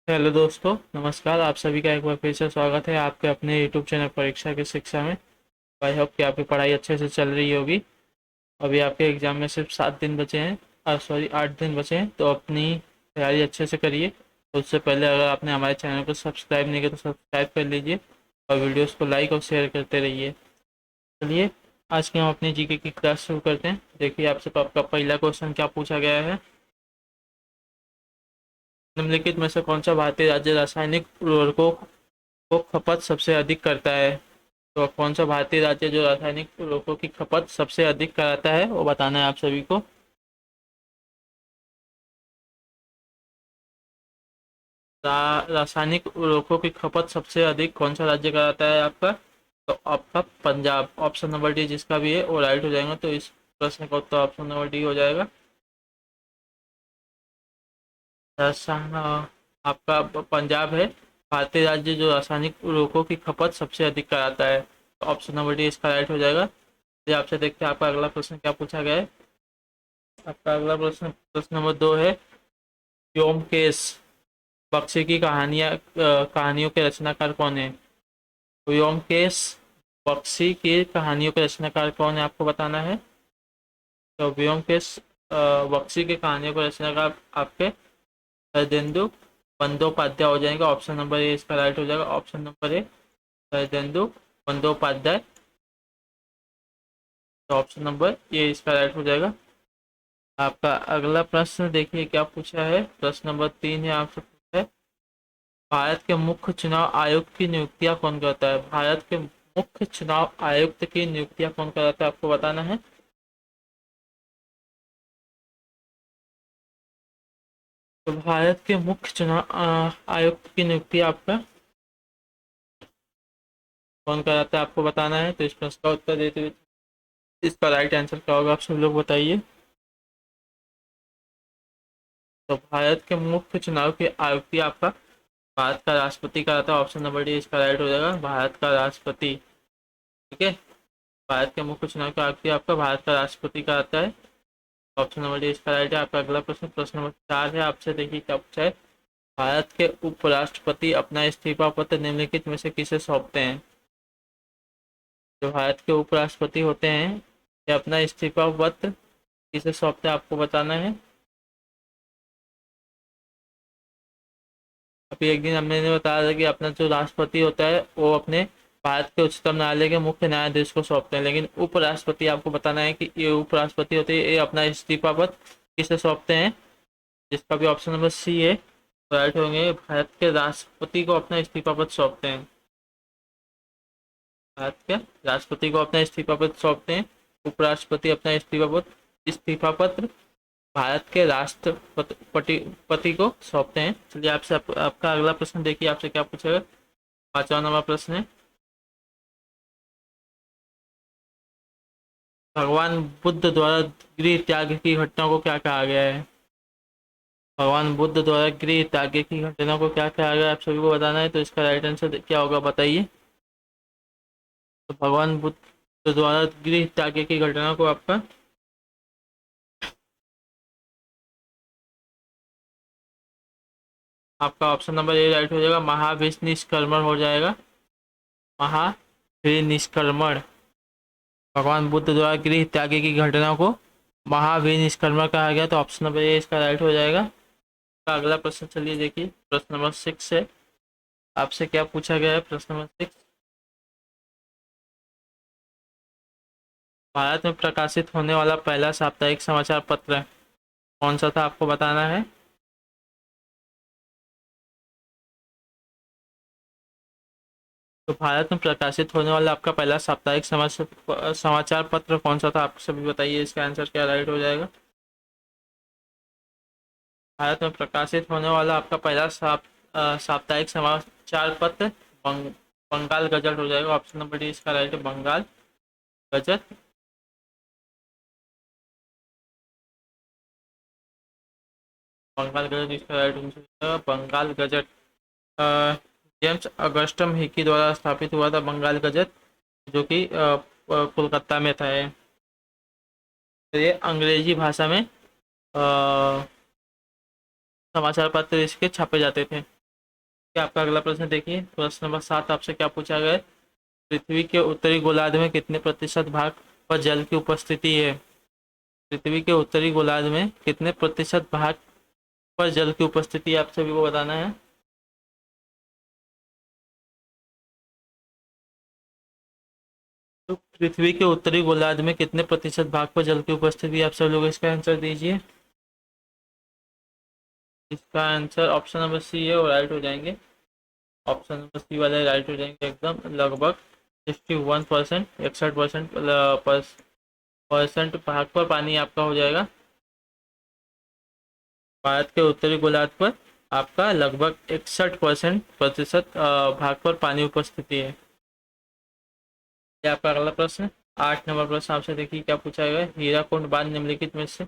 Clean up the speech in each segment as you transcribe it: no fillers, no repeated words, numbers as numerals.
Hello दोस्तों, नमस्कार। आप सभी का एक बार फिर से स्वागत है आपके अपने यूट्यूब चैनल परीक्षा की शिक्षा में। आई होप कि आपकी पढ़ाई अच्छे से चल रही होगी। अभी आपके एग्ज़ाम में सिर्फ 7 दिन बचे हैं, सॉरी 8 दिन बचे हैं, तो अपनी तैयारी अच्छे से करिए। तो उससे पहले अगर आपने हमारे चैनल को सब्सक्राइब नहीं किया तो सब्सक्राइब कर लीजिए और वीडियोज़ को लाइक और शेयर करते रहिए। चलिए, आज की हम अपनी जीके की क्लास शुरू करते हैं। देखिए, आपसे आपका पहला क्वेश्चन क्या पूछा गया है। निम्नलिखित में से कौन सा भारतीय राज्य रासायनिक उर्वरकों को खपत सबसे अधिक करता है। तो कौन सा भारतीय राज्य जो रासायनिक उर्वरकों की खपत सबसे अधिक कराता है वो बताना है आप सभी को। रासायनिक उर्वरकों की खपत सबसे अधिक कौन सा राज्य कराता है आपका। तो आपका पंजाब, ऑप्शन नंबर डी जिसका भी है वो राइट हो जाएगा। तो इस प्रश्न का उत्तर ऑप्शन नंबर डी हो जाएगा। राजस्थान आपका पंजाब है भारतीय राज्य जो रासायनिक उर्वरकों की खपत सबसे अधिक कराता है। तो ऑप्शन नंबर डी इसका राइट हो जाएगा। ये आपसे देखते हैं आपका अगला प्रश्न क्या पूछा गया है। आपका अगला प्रश्न प्रश्न नंबर 2 है। व्योमकेश बख्शी की कहानियों के रचनाकार कौन है। व्योमकेश बख्शी की कहानियों के रचनाकार कौन है आपको बताना है। तो व्योमकेश बख्शी की कहानियों के रचनाकार आपके शरदेंदु बंदोपाध्याय हो जाएंगे। ऑप्शन नंबर ए इसका राइट हो जाएगा। Option number A Sharadindu Bandopadhyay. तो ऑप्शन नंबर ए इसका राइट हो जाएगा। आपका अगला प्रश्न देखिए क्या पूछा है। प्रश्न नंबर 3 है, आपसे पूछा है भारत के मुख्य चुनाव आयुक्त की नियुक्तियां कौन करता है। भारत के मुख्य चुनाव आयुक्त की नियुक्तियां कौन कराता है आपको बताना है। तो भारत के मुख्य चुनाव आयुक्त की नियुक्ति आपका कौन कराता है आपको बताना है। तो इस प्रश्न का उत्तर देते हुए इसका राइट आंसर क्या होगा आप सब लोग बताइए। तो भारत के मुख्य चुनाव के आयुक्त आपका भारत का राष्ट्रपति कराता है। ऑप्शन नंबर डी इसका राइट हो जाएगा, भारत का राष्ट्रपति। ठीक है, भारत के मुख्य चुनाव के आयुक्त आपका भारत का राष्ट्रपति कराता है। ऑप्शन नंबर डी इसका राइट है। आपका अगला प्रश्न प्रश्न नंबर 4 है, आपसे देखिए क्या पूछा है। भारत के उपराष्ट्रपति अपना इस्तीफा पत्र निम्नलिखित में से किसे सौंपते हैं। जो भारत के उपराष्ट्रपति होते हैं ये अपना इस्तीफा पत्र किसे सौंपते हैं आपको बताना है। अभी एक दिन हमने बताया था कि अपना जो राष्ट्रपति होता है वो अपने भारत के उच्चतम न्यायालय के मुख्य न्यायाधीश को सौंपते हैं, लेकिन उपराष्ट्रपति आपको बताना है कि ये उपराष्ट्रपति होते हैं ये अपना इस्तीफा पत्र किसे सौंपते हैं। जिसका भी ऑप्शन नंबर सी है राइट होंगे। भारत के राष्ट्रपति को अपना इस्तीफा पत्र सौंपते हैं। भारत के राष्ट्रपति को अपना इस्तीफा पत्र सौंपते हैं। उपराष्ट्रपति अपना इस्तीफा पत्र भारत के राष्ट्रपति पति को सौंपते हैं। चलिए आपसे आपका अगला प्रश्न देखिए आपसे क्या पूछेगा। 5वां प्रश्न है। भगवान बुद्ध द्वारा गृह त्याग की घटना को क्या कहा गया है। भगवान बुद्ध द्वारा गृह त्याग की घटना को क्या कहा गया है आप सभी को बताना है। तो इसका राइट आंसर क्या होगा बताइए। तो भगवान बुद्ध द्वारा गृह त्याग की घटना को आपका ऑप्शन नंबर ए राइट हो जाएगा, महाविनिष्क्रमण हो जाएगा। महाविनिष्क्रमण, भगवान बुद्ध द्वारा गृह त्याग की घटना को महाविनिष्क्रमण कहा गया। तो ऑप्शन नंबर ए इसका राइट हो जाएगा। तो अगला प्रश्न चलिए देखिए प्रश्न नंबर 6 है, आपसे क्या पूछा गया है। प्रश्न नंबर 6, भारत में प्रकाशित होने वाला पहला साप्ताहिक समाचार पत्र कौन सा था आपको बताना है। तो भारत में प्रकाशित होने वाला आपका पहला साप्ताहिक समाचार पत्र कौन सा था आप सभी बताइए। इसका आंसर क्या राइट हो जाएगा। भारत में प्रकाशित होने वाला आपका पहला साप्ताहिक समाचार पत्र बंगाल गजट हो जाएगा। ऑप्शन नंबर डी इसका राइट है, बंगाल गजट। बंगाल गजट इसका right answer, Bengal Gazette. James Augustus Hicky द्वारा स्थापित हुआ था बंगाल गजट, जो कि कोलकाता में था। ये अंग्रेजी भाषा में समाचार पत्र इसके छापे जाते थे। आपका अगला प्रश्न देखिए, प्रश्न नंबर 7 आपसे क्या पूछा गया है। पृथ्वी के उत्तरी गोलार्ध में कितने प्रतिशत भाग पर जल की उपस्थिति है। पृथ्वी के उत्तरी गोलार्ध में कितने प्रतिशत भाग पर जल की उपस्थिति है, आप सभी को बताना है। तो पृथ्वी के उत्तरी गोलार्ध में कितने प्रतिशत भाग पर जल की उपस्थिति है, आप सब लोग इसका आंसर दीजिए। इसका आंसर ऑप्शन नंबर सी है और राइट हो जाएंगे। ऑप्शन नंबर सी वाले राइट हो जाएंगे एकदम, लगभग 61%, 61% परसेंट भाग पर पानी आपका हो जाएगा। भारत के उत्तरी गोलार्ध पर आपका लगभग 61% प्रतिशत भाग पर पानी उपस्थिति है। ये आपका अगला प्रश्न है। 8 नंबर प्रश्न आपसे देखिए क्या पूछा गया है। हीराकुंड बांध निम्नलिखित में से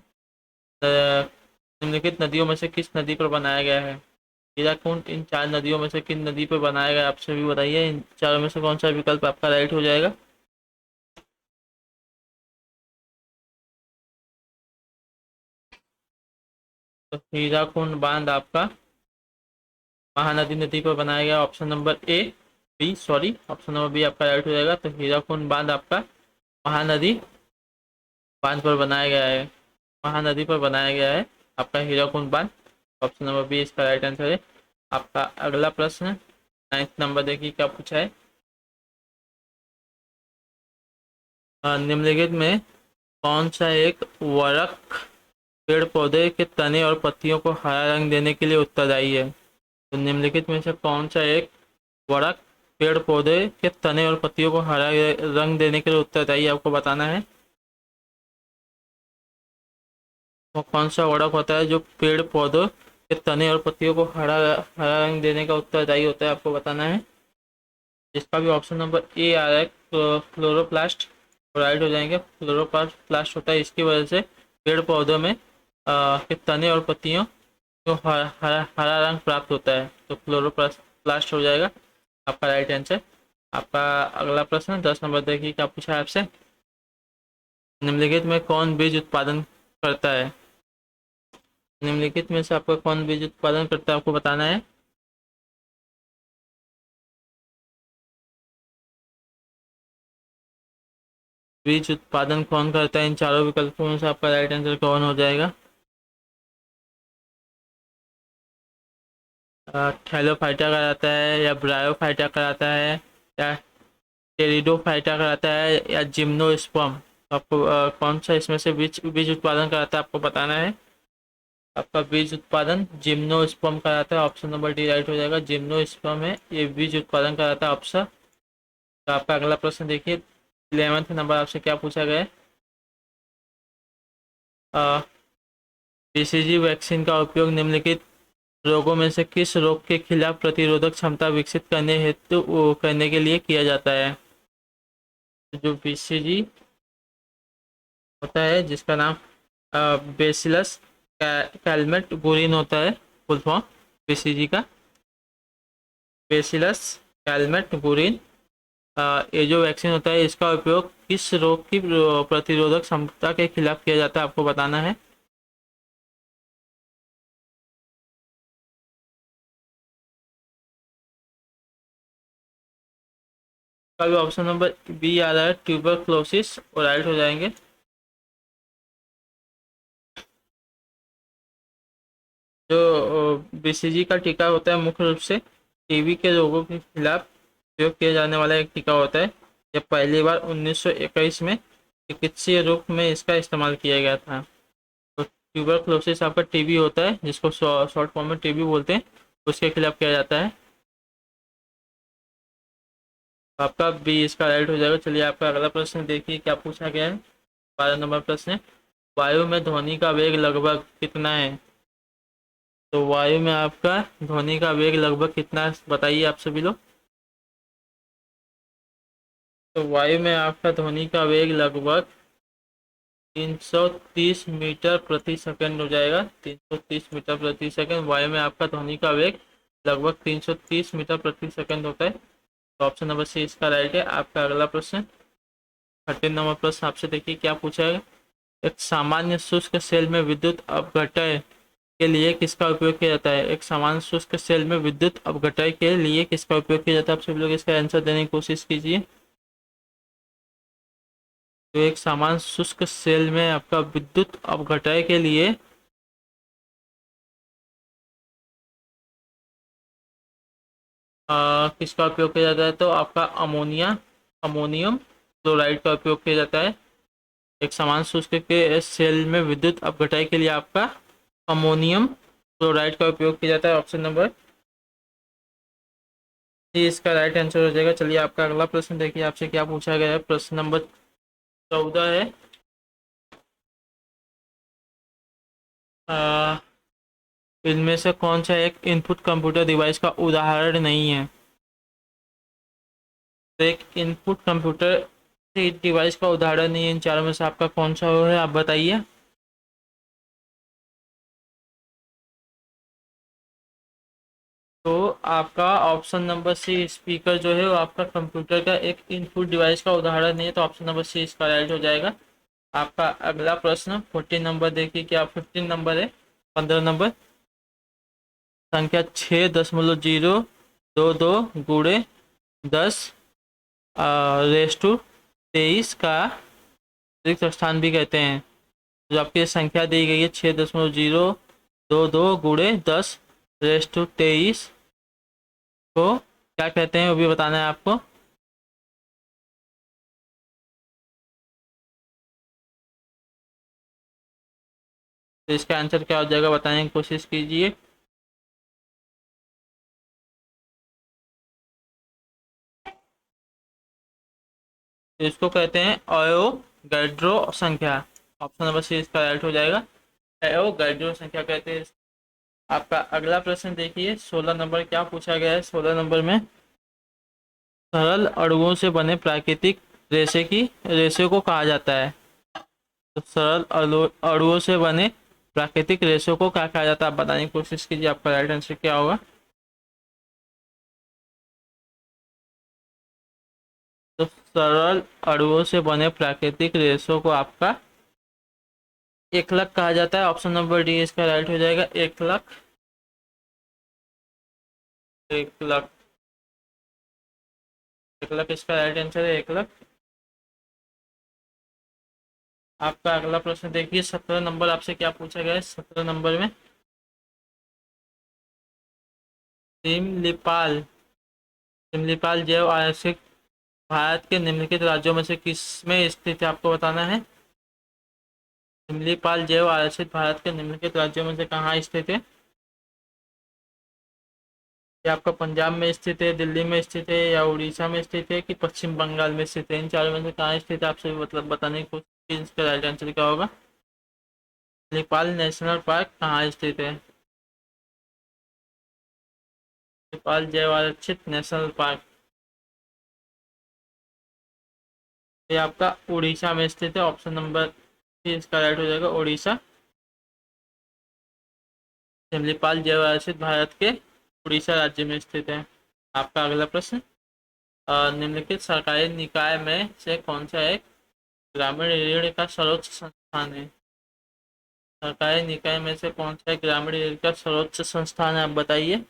निम्नलिखित नदियों में से किस नदी पर बनाया गया है। हीराकुंड इन 4 नदियों में से किन नदी पर बनाया गया है, आप सभी बताइए। इन चारों में से कौन सा विकल्प आपका राइट हो जाएगा। तो हीराकुंड बांध आपका महानदी नदी पर बनाया गया, option number A B sorry option number B आपका राइट हो जाएगा। तो हीराकुंड बांध आपका महानदी बांध पर बनाया गया है, महानदी पर बनाया गया है आपका हीराकुंड बांध। ऑप्शन नंबर बी इसका राइट आंसर है। आपका अगला प्रश्न 9 नंबर देखिए क्या पूछा है। निम्नलिखित में कौन सा एक वरक पेड़ पौधे के तने और पत्तियों को हरा रंग देने के लिए उत्तरदायी है। तो निम्नलिखित में से कौन सा एक वरक पेड़ पौधे के तने और पत्तियों को हरा रंग देने के लिए उत्तरदायी आपको बताना है। वो कौन सा वरक होता है जो पेड़ पौधों के तने और पत्तियों को हरा हरा रंग देने का उत्तरदायी होता है, आपको बताना है। जिसका भी ऑप्शन नंबर ए आ रहा है क्लोरोप्लास्ट, राइट हो जाएंगे। क्लोरोप्लास्ट होता है, इसकी वजह से पेड़ पौधों में के तने और पत्तियों को हरा रंग प्राप्त होता है। तो क्लोरोप्लास्ट हो जाएगा आपका राइट आंसर। आपका अगला प्रश्न 10 नंबर देखिए क्या पूछा है आपसे। निम्नलिखित में कौन बीज उत्पादन करता है। निम्नलिखित में से आपका कौन बीज उत्पादन करता है, आपको बताना है। बीज उत्पादन कौन करता है, इन चारों विकल्पों में से आपका राइट आंसर कौन हो जाएगा। थैलोफाइटा कराता है या ब्रायोफाइटा कराता है या टेरिडोफाइटा कराता है या जिम्नोस्पर्म। आपको कौन सा इसमें से बीज बीज उत्पादन कराता है, आपको बताना है। आपका बीज उत्पादन जिम्नोस्पर्म कराता है, ऑप्शन नंबर डी राइट हो जाएगा। जिम्नोस्पर्म है ये बीज उत्पादन कराता है ऑप्शन। तो आपका अगला प्रश्न देखिए 11 नंबर आपसे क्या पूछा गया है। बीसीजी वैक्सीन का उपयोग निम्नलिखित रोगों में से किस रोग के खिलाफ प्रतिरोधक क्षमता विकसित करने हेतु करने के लिए किया जाता है। जो बीसीजी होता है जिसका नाम बेसिलस कैलमेट गुरिन होता है, फुल फॉर्म बीसीजी का बेसिलस कैलमेट गुरिन। ये जो वैक्सीन होता है इसका उपयोग किस रोग की प्रतिरोधक क्षमता के खिलाफ किया जाता है, आपको बताना है। का भी ऑप्शन नंबर बी आ रहा है ट्यूबरक्लोसिस, और राइट हो जाएंगे। जो बीसीजी का टीका होता है मुख्य रूप से टीबी के रोगों के खिलाफ प्रयोग किया जाने वाला एक टीका होता है। यह पहली बार 1921 में चिकित्सीय रूप में इसका इस्तेमाल किया गया था। तो ट्यूबरक्लोसिस आपका टीबी होता है जिसको शॉर्ट फॉर्म में टीबी बोलते हैं, उसके खिलाफ किया जाता है। तो आपका बी इसका राइट हो जाएगा। चलिए आपका अगला प्रश्न देखिए क्या पूछा गया है। 12 नंबर प्रश्न है, वायु में ध्वनि का वेग लगभग कितना है। तो वायु में आपका ध्वनि का वेग लगभग कितना है, बताइए आप सभी लोग। तो वायु में आपका ध्वनि का वेग लगभग 330 मीटर प्रति सेकंड हो जाएगा। 330 मीटर प्रति सेकंड वायु में आपका ध्वनि का वेग लगभग 330 मीटर प्रति सेकंड होता है। तो ऑप्शन नंबर सी इसका राइट है। आपका अगला प्रश्न 13 नंबर प्रश्न आपसे देखिए क्या पूछा है। एक सामान्य शुष्क सेल में विद्युत अपघटय के लिए किसका उपयोग किया जाता है? एक समान शुष्क सेल में विद्युत अपघटन के लिए किसका उपयोग किया जाता है? आप सभी लोग इसका आंसर देने की कोशिश कीजिए। तो एक समान शुष्क सेल में आपका विद्युत अपघटन के लिए किसका उपयोग किया जाता है? तो आपका अमोनियम क्लोराइड का उपयोग किया जाता है। एक समान शुष्क के सेल में विद्युत अपघटन के लिए आपका अमोनियम क्लोराइड का उपयोग किया जाता है। ऑप्शन नंबर सी इसका राइट आंसर हो जाएगा। चलिए आपका अगला प्रश्न देखिए, आपसे क्या पूछा गया है। प्रश्न नंबर 14 है। इनमें से कौन सा एक इनपुट कंप्यूटर डिवाइस का उदाहरण नहीं है? तो एक इनपुट कंप्यूटर डिवाइस का उदाहरण नहीं है, इन चारों में से आपका कौन सा है, आप बताइए। तो आपका ऑप्शन नंबर सी स्पीकर जो है वो आपका कंप्यूटर का एक इनपुट डिवाइस का उदाहरण नहीं है, तो ऑप्शन नंबर सी इसका राइट हो जाएगा। आपका अगला प्रश्न 14 नंबर देखिए, क्या 15 नंबर है, 15 नंबर। संख्या 6.022 गुणे 10 रेस टू 23 का रिक्त स्थान भी कहते हैं। जो आपकी संख्या दी गई है 6.022 गुणे 10 रेस टू 23 को क्या कहते हैं, वो भी बताना है आपको। तो इसका आंसर क्या हो जाएगा, बताने की कोशिश कीजिए। तो इसको कहते हैं अवोगाड्रो संख्या। ऑप्शन नंबर सी इसका राइट हो जाएगा। अवोगाड्रो संख्या कहते हैं। आपका अगला प्रश्न देखिए 16 नंबर, क्या पूछा गया है 16 नंबर में। सरल अणुओं से बने प्राकृतिक रेशे को कहा जाता है। तो सरल अणुओं से बने प्राकृतिक रेशों को क्या कहा जाता है, आप बताने की कोशिश कीजिए। आपका राइट आंसर क्या होगा? तो सरल अणुओं से बने प्राकृतिक रेशों को आपका एकलक कहा जाता है। ऑप्शन नंबर डी इसका राइट हो जाएगा, एकलक। एकलक, एकलक इसका राइट आंसर है, एकलक। आपका अगला प्रश्न देखिए 17 नंबर, आपसे क्या पूछा गया है 17 नंबर में। सिमलीपाल सिमलीपाल जैव आयस्क भारत के निम्नलिखित राज्यों में से किस में स्थित है, आपको बताना है। सिमलीपाल जैव आयस्क भारत के निम्नलिखित राज्यों में से कहाँ स्थित है? ये आपका पंजाब में स्थित है, दिल्ली में स्थित है, या उड़ीसा में स्थित है, कि पश्चिम बंगाल में स्थित है? इन चारों में से कहाँ स्थित है, आपसे मतलब बताने की कोशिश। इसका राइट आंसर क्या होगा? नेपाल नेशनल पार्क कहाँ स्थित है? नेपाल जैव आरक्षित नेशनल पार्क, ये आपका उड़ीसा में स्थित है। ऑप्शन नंबर सी इसका राइट हो जाएगा, उड़ीसा। सिमलीपाल जैव आरक्षित भारत के उड़ीसा राज्य में स्थित है। आपका अगला प्रश्न, निम्नलिखित सरकारी निकाय में से कौन सा एक ग्रामीण ऋण का सर्वोच्च संस्थान है? सरकारी निकाय में से कौन सा एक ग्रामीण ऋण का सर्वोच्च संस्थान है, आप बताइए।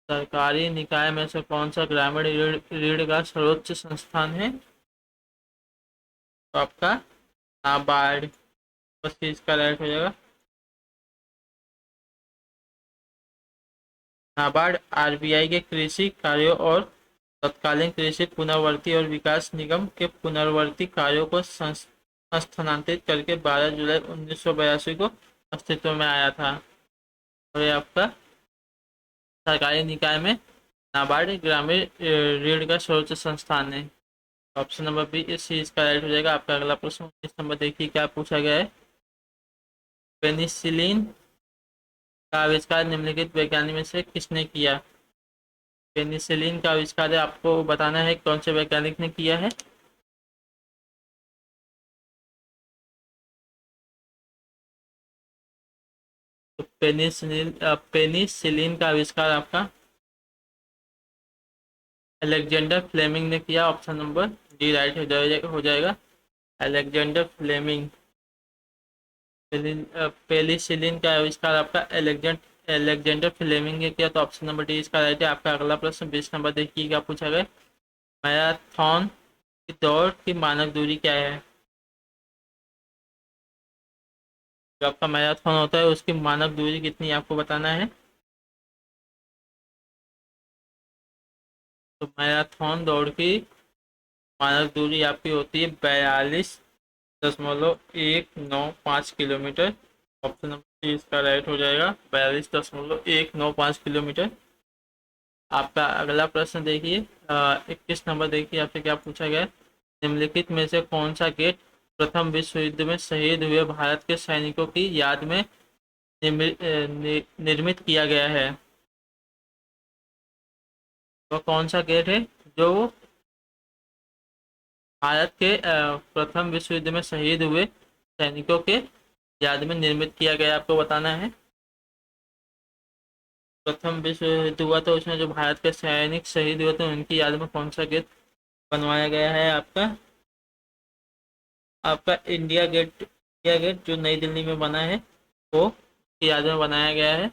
सरकारी निकाय में से कौन सा ग्रामीण ऋण का सर्वोच्च संस्थान है? तो आपका नाबार्ड, बस इसका राइट हो जाएगा। नाबार्ड आरबीआई के कृषि कार्यों और तत्कालीन कृषि पुनर्वृत्ति और विकास निगम के पुनर्वृत्ति कार्यों को स्थानांतरित करके 12 जुलाई 1982 को अस्तित्व में आया था। और ये आपका सरकारी निकाय में नाबार्ड ग्रामीण ऋण का सर्वोच्च संस्थान है। ऑप्शन नंबर बी इस चीज का राइट हो जाएगा। आपका अगला प्रश्न 19 नंबर देखिए, क्या पूछा गया है। पेनिसिलिन का आविष्कार निम्नलिखित वैज्ञानिक में से किसने किया? पेनिसिलिन का आविष्कार है, आपको बताना है कौन से वैज्ञानिक ने किया है। तो पेनिसिलिन का आविष्कार आपका अलेक्जेंडर फ्लेमिंग ने किया। ऑप्शन नंबर डी राइट हो जाएगा। Alexander Fleming. पेनिसिलिन का आविष्कार आपका एलेक्जेंडर फ्लेमिंग ने किया, तो ऑप्शन नंबर डी इसका राइट है। आपका अगला प्रश्न 20 नंबर देखिए क्या पूछा गया। मैराथन की दौड़ की मानक दूरी क्या है? जो आपका मैराथन होता है उसकी मानक दूरी कितनी है आपको बताना है। तो मैराथन दौड़ की मानक दूरी आपकी होती है 42.195 किलोमीटर। ऑप्शन नंबर सी इसका राइट हो जाएगा, 42.195 किलोमीटर। आपका अगला प्रश्न देखिए, 21 नंबर देखिए आपसे क्या पूछा गया है। निम्नलिखित में से कौन सा गेट प्रथम विश्व युद्ध में शहीद हुए भारत के सैनिकों की याद में निर्मित किया गया है? वह कौन सा गेट है जो भारत के प्रथम विश्व युद्ध में शहीद हुए सैनिकों के याद में निर्मित किया गया, आपको बताना है। प्रथम विश्व युद्ध हुआ तो उसमें जो भारत के सैनिक शहीद हुए थे उनकी याद में कौन सा गेट बनवाया गया है आपका? आपका इंडिया गेट जो नई दिल्ली में बना है वो की याद में बनाया गया है।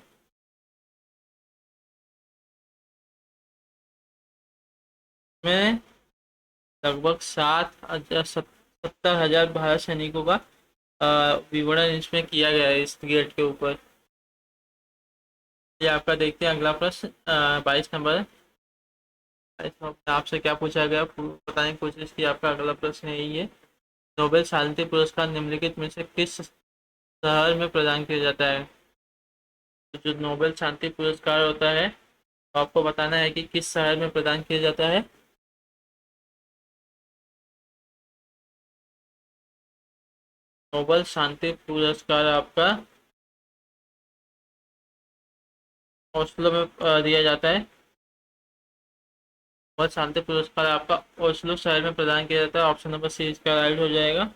में लगभग 70,000 भारत सैनिकों का विवरण इसमें किया गया है इस गेट के ऊपर। ये आपका देखते हैं अगला प्रश्न, 22 नंबर। आपसे क्या पूछा गया बताने की कोशिश की। आपका अगला प्रश्न यही है। नोबेल शांति पुरस्कार निम्नलिखित में से किस शहर में प्रदान किया जाता है? तो जो नोबेल शांति पुरस्कार होता है तो आपको बताना है कि किस शहर में प्रदान किया जाता है। नोबेल शांति पुरस्कार आपका ओस्लो में दिया जाता है। नोबेल शांति पुरस्कार आपका ओस्लो शहर में प्रदान किया जाता है। ऑप्शन नंबर सी इसका राइट हो जाएगा।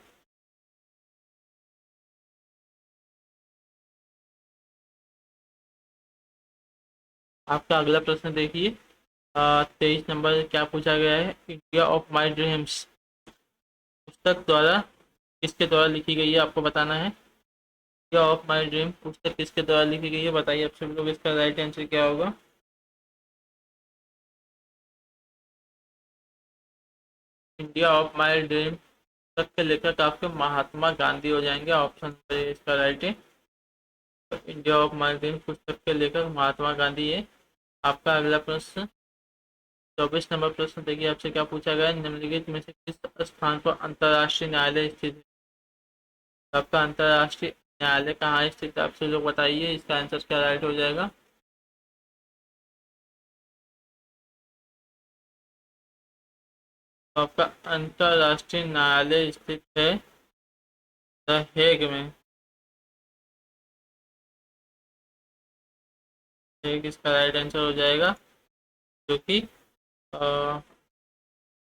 आपका अगला प्रश्न देखिए, 23 नंबर क्या पूछा गया है। इंडिया ऑफ माई ड्रीम्स पुस्तक द्वारा किसके द्वारा लिखी गई है आपको बताना है। इंडिया ऑफ माई ड्रीम पुस्तक किसके द्वारा लिखी गई है बताइए आप सभी लोग, इसका राइट आंसर क्या होगा। इंडिया ऑफ माई ड्रीम पुस्तक के लेखक आपके महात्मा गांधी हो जाएंगे। ऑप्शन नंबर इसका राइट है। तो इंडिया ऑफ माई ड्रीम पुस्तक के लेखक महात्मा गांधी है। आपका अगला प्रश्न 24 नंबर प्रश्न देखिए आपसे क्या पूछा गया है। निम्नलिखित में से किस स्थान पर अंतर्राष्ट्रीय न्यायालय स्थित है? आपका अंतर्राष्ट्रीय न्यायालय कहाँ स्थित है आप सभी लोग बताइए, इसका आंसर क्या राइट हो जाएगा। तो आपका अंतर्राष्ट्रीय न्यायालय स्थित है द हेग में। हेग इसका राइट आंसर हो जाएगा, जो कि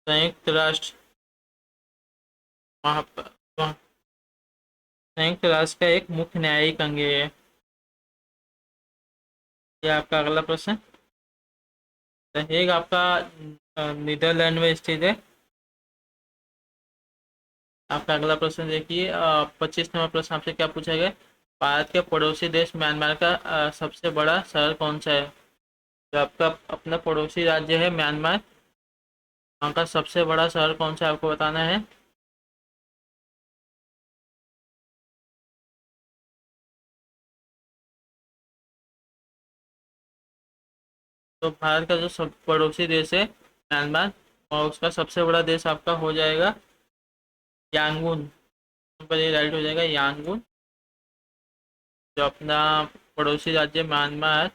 संयुक्त राष्ट्र संयुक्त राष्ट्र का एक मुख्य न्यायिक अंग है। ये आपका अगला प्रश्न। द हेग आपका नीदरलैंड में स्थित है। आपका अगला प्रश्न देखिए, 25 नंबर प्रश्न आपसे क्या पूछा गया। भारत के पड़ोसी देश म्यांमार का सबसे बड़ा शहर कौन सा है? जो आपका अपना पड़ोसी राज्य है म्यांमार, वहाँ का सबसे बड़ा शहर कौन सा है आपको बताना है। तो भारत का जो सब पड़ोसी देश है म्यांमार, और उसका सबसे बड़ा देश आपका हो जाएगा यांगून। पर ये राइट हो जाएगा यांगून। जो अपना पड़ोसी राज्य म्यांमार,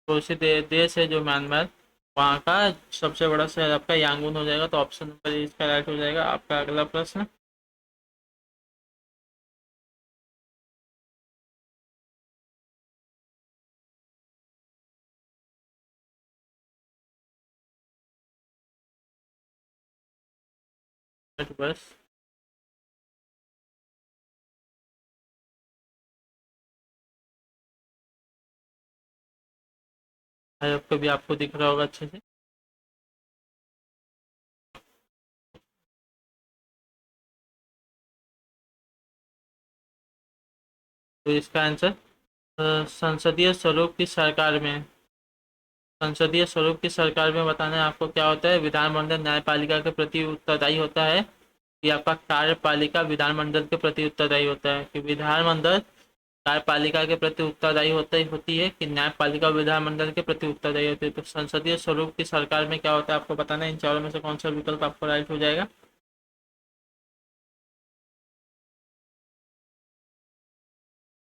पड़ोसी देश है जो म्यांमार, वहाँ का सबसे बड़ा शहर आपका यांगून हो जाएगा। तो ऑप्शन नंबर इसका राइट हो जाएगा। आपका अगला प्रश्न, बस आपको भी आपको दिख रहा होगा अच्छे से। तो इसका आंसर संसदीय स्वरूप की सरकार में, संसदीय स्वरूप की सरकार में बताना है आपको क्या होता है। विधानमंडल न्यायपालिका के प्रति उत्तरदायी होता है, कि आपका कार्यपालिका विधानमंडल के प्रति उत्तरदायी होता है, कि विधानमंडल कार्यपालिका के प्रति उत्तरदायी होती है, कि न्यायपालिका विधानमंडल के प्रति उत्तरदायी होती है। तो संसदीय स्वरूप की सरकार में क्या होता है आपको बताना है। इन चारों में से कौन सा विकल्प आपको राइट हो जाएगा।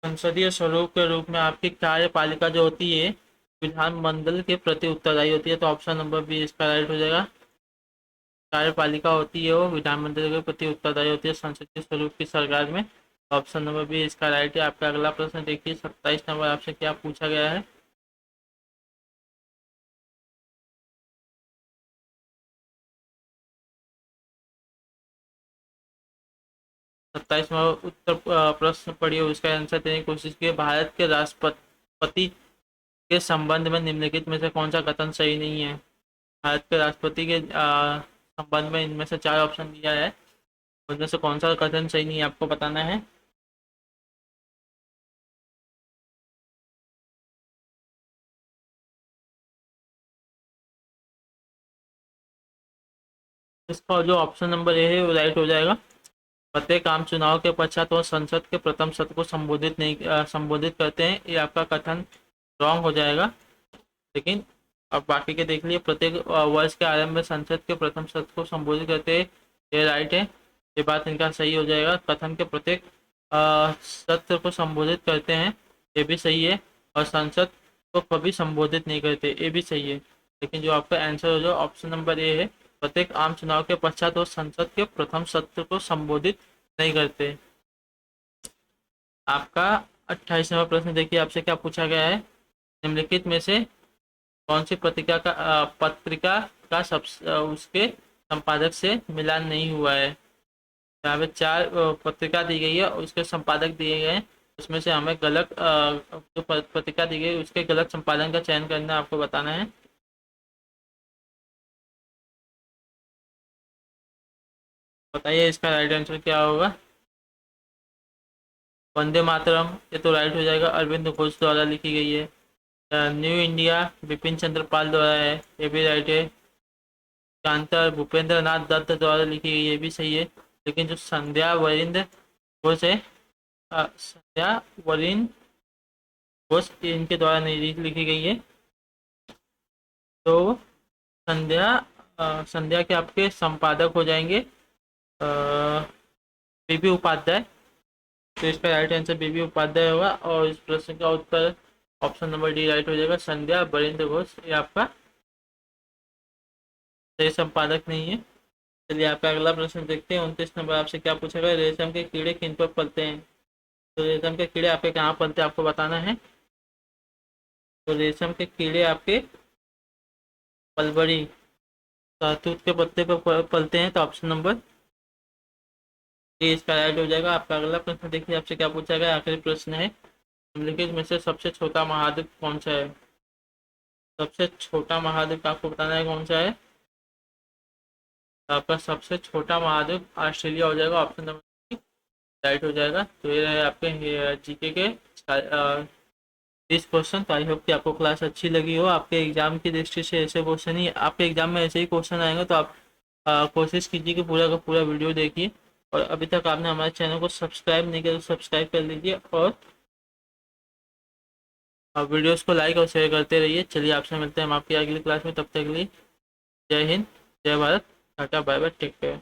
संसदीय स्वरूप के रूप में आपकी कार्यपालिका जो होती है विधानमंडल के प्रति उत्तरदायी होती है, तो ऑप्शन नंबर बी इसका राइट हो जाएगा। कार्यपालिका होती है वो विधानमंडल के प्रति उत्तरदायी होती है संसदीय स्वरूप की सरकार में। ऑप्शन नंबर बी इसका राइट है। आपका अगला प्रश्न देखिए 27 नंबर आपसे क्या पूछा गया है। 27वां उत्तर प्रश्न पढ़िए, उसका आंसर देने की कोशिश कीजिए। भारत के राष्ट्रपति के संबंध में निम्नलिखित में से कौन सा कथन सही नहीं है। भारत के राष्ट्रपति के संबंध में इनमें से 4 ऑप्शन दिया है, उनमें से कौन सा कथन सही नहीं है आपको बताना है। इसका जो ऑप्शन नंबर ए है वो राइट हो जाएगा। प्रत्येक आम चुनाव के पश्चात वो संसद के प्रथम सत्र को संबोधित करते हैं, ये आपका कथन रॉन्ग हो जाएगा। लेकिन अब बाकी के देख लिए, प्रत्येक वर्ष के आरंभ में संसद के प्रथम सत्र को संबोधित करते हैं, ये राइट है, ये बात इनका सही हो जाएगा। कथन के प्रत्येक सत्र को संबोधित करते हैं, ये भी सही है। और संसद को कभी संबोधित नहीं करते, ये भी सही है। लेकिन जो आपका आंसर हो जाए ऑप्शन नंबर ए है, प्रत्येक आम चुनाव के पश्चात वो संसद के प्रथम सत्र को संबोधित नहीं करते। आपका 28वां प्रश्न देखिए, आपसे क्या पूछा गया है। निम्नलिखित में से कौन सी पत्रिका का उसके संपादक से मिलान नहीं हुआ है। यहाँ पे 4 पत्रिका दी गई है और उसके संपादक दिए गए हैं, उसमें से हमें गलत जो पत्रिका दी गई उसके गलत संपादन का चयन करना आपको बताना है। बताइए इसका राइट आंसर क्या होगा। वंदे मातरम, ये तो राइट हो जाएगा, अरविंद घोष द्वारा लिखी गई है। न्यू इंडिया बिपिन चंद्र पाल द्वारा है, ये भी राइट है। कांतर भूपेंद्र नाथ दत्त द्वारा लिखी गई, ये भी सही है। लेकिन जो संध्या वरिंद घोष है, संध्या वरिंद घोष इनके द्वारा नहीं लिखी गई है। तो संध्या के आपके संपादक हो जाएंगे बीबी उपाध्याय। तो इसका राइट आंसर बीबी उपाध्याय होगा और इस प्रश्न का उत्तर ऑप्शन नंबर डी राइट हो जाएगा। संध्या वरिंद घोष ये आपका सही संपादक नहीं है। चलिए आपका अगला प्रश्न देखते हैं। 29 नंबर आपसे क्या पूछा गया, रेशम के कीड़े किन पर पलते हैं। तो रेशम के कीड़े आपके कहाँ पलते हैं आपको बताना है। तो रेशम के कीड़े आपके पलबड़ी सहतूत के पत्ते पर पलते हैं, तो ऑप्शन नंबर ये इसका राइट हो जाएगा। आपका अगला प्रश्न देखिए, आपसे क्या पूछा गया, आखिरी प्रश्न है। निम्नलिखित में से सबसे छोटा महाद्वीप कौन सा है। सबसे छोटा महाद्वीप आपको बताना है कौन सा है। आपका सबसे छोटा महाद्वीप ऑस्ट्रेलिया हो जाएगा, ऑप्शन नंबर राइट हो जाएगा। तो ये रहे आपके जीके के 30 क्वेश्चन। तो आई होप कि आपको क्लास अच्छी लगी हो। आपके एग्जाम की दृष्टि से ऐसे क्वेश्चन ही आपके एग्जाम में ऐसे ही क्वेश्चन आएंगे, तो आप कोशिश कीजिए कि पूरा का पूरा वीडियो देखिए। और अभी तक आपने हमारे चैनल को सब्सक्राइब नहीं किया तो सब्सक्राइब कर लीजिए और वीडियोस को लाइक और शेयर करते रहिए। चलिए आपसे मिलते हैं हम आपकी अगली क्लास में, तब तक के लिए जय हिंद, जय Bharat, tata, bye bye, take care.